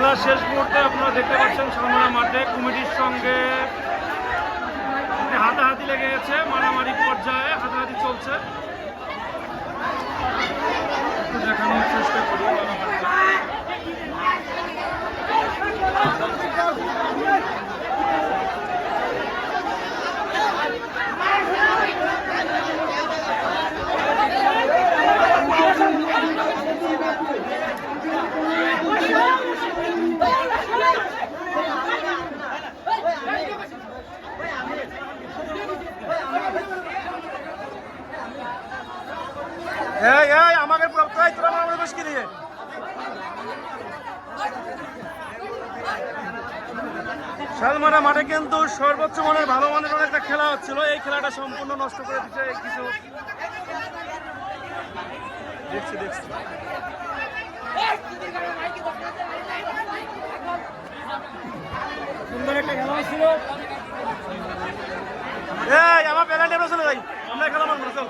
খেলার শেষ মুহূর্তে আপনারা দেখতে পাচ্ছেন শালমারা মাঠে কমিটির সঙ্গে হাতাহাতি লেগে গেছে, মারামারি পর্যায়ে হাতাহাতি চলছে। একটু দেখানোর চেষ্টা করি আমাকে তোরা আমার বেশ কি দিয়ে শালমারা মাঠে কিন্তু সর্বোচ্চ মানের ভালো মানের একটা খেলা হচ্ছিল, এই খেলাটা সম্পূর্ণ নষ্ট করে দিচ্ছে কিছু। দেখছি সুন্দর একটা খেলা হচ্ছিল। আমার পেনাল্টি আমরা চলে যাই, আমরা খেলা মারবো চল।